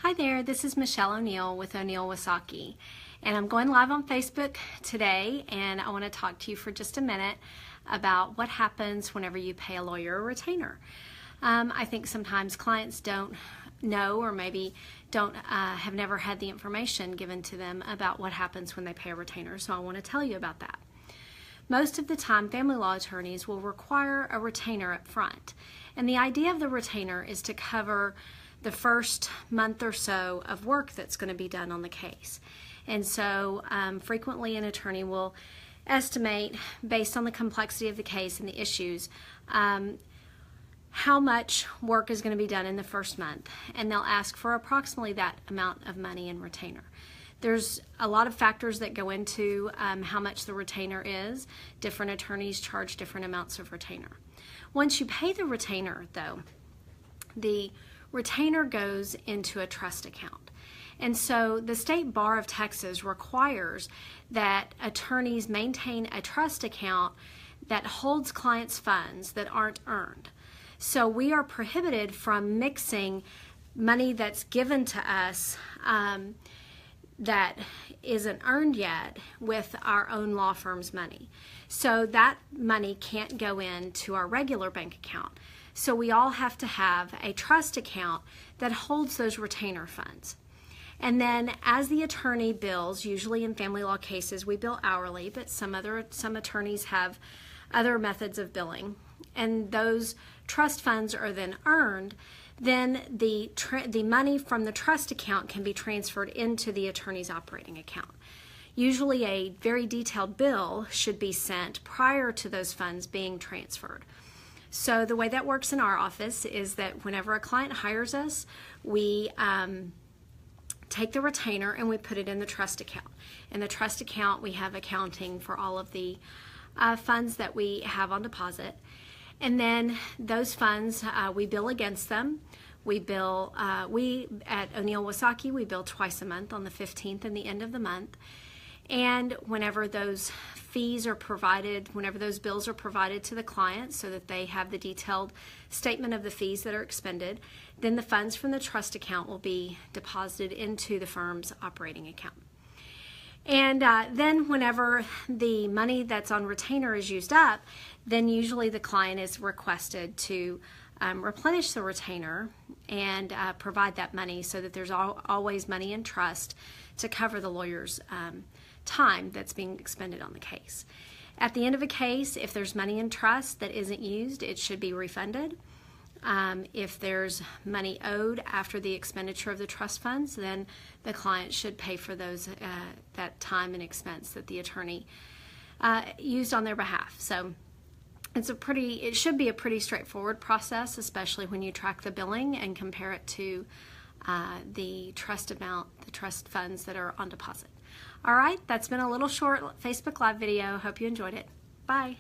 Hi there, this is Michelle O'Neill with O'Neill Wasaki, and I'm going live on Facebook today, and I want to talk to you for just a minute about what happens whenever you pay a lawyer a retainer. I think sometimes clients don't know, or maybe have never had the information given to them about what happens when they pay a retainer, so I want to tell you about that. Most of the time, family law attorneys will require a retainer up front, and the idea of the retainer is to cover the first month or so of work that's going to be done on the case. And so frequently an attorney will estimate, based on the complexity of the case and the issues, how much work is going to be done in the first month, and they'll ask for approximately that amount of money in retainer. There's a lot of factors that go into how much the retainer is. Different attorneys charge different amounts of retainer. Once you pay the retainer, though, the retainer goes into a trust account. And so the State Bar of Texas requires that attorneys maintain a trust account that holds clients' funds that aren't earned. So we are prohibited from mixing money that's given to us that isn't earned yet with our own law firm's money. So that money can't go into our regular bank account. So we all have to have a trust account that holds those retainer funds. And then as the attorney bills, usually in family law cases we bill hourly, but some attorneys have other methods of billing, and those trust funds are then earned, then the money from the trust account can be transferred into the attorney's operating account. Usually a very detailed bill should be sent prior to those funds being transferred. So the way that works in our office is that whenever a client hires us, we take the retainer and we put it in the trust account. In the trust account, we have accounting for all of the funds that we have on deposit. And then those funds, we bill against them. We at O'Neill Wasaki, we bill twice a month, on the 15th and the end of the month. And whenever those fees are provided, whenever those bills are provided to the client so that they have the detailed statement of the fees that are expended, then the funds from the trust account will be deposited into the firm's operating account. And then whenever the money that's on retainer is used up, then usually the client is requested to replenish the retainer and provide that money so that there's always money in trust to cover the lawyer's time that's being expended on the case. At the end of a case, if there's money in trust that isn't used, it should be refunded. If there's money owed after the expenditure of the trust funds, then the client should pay for those that time and expense that the attorney used on their behalf. So it should be a pretty straightforward process, especially when you track the billing and compare it to the trust amount, the trust funds that are on deposit. All right, that's been a little short Facebook Live video. Hope you enjoyed it. Bye.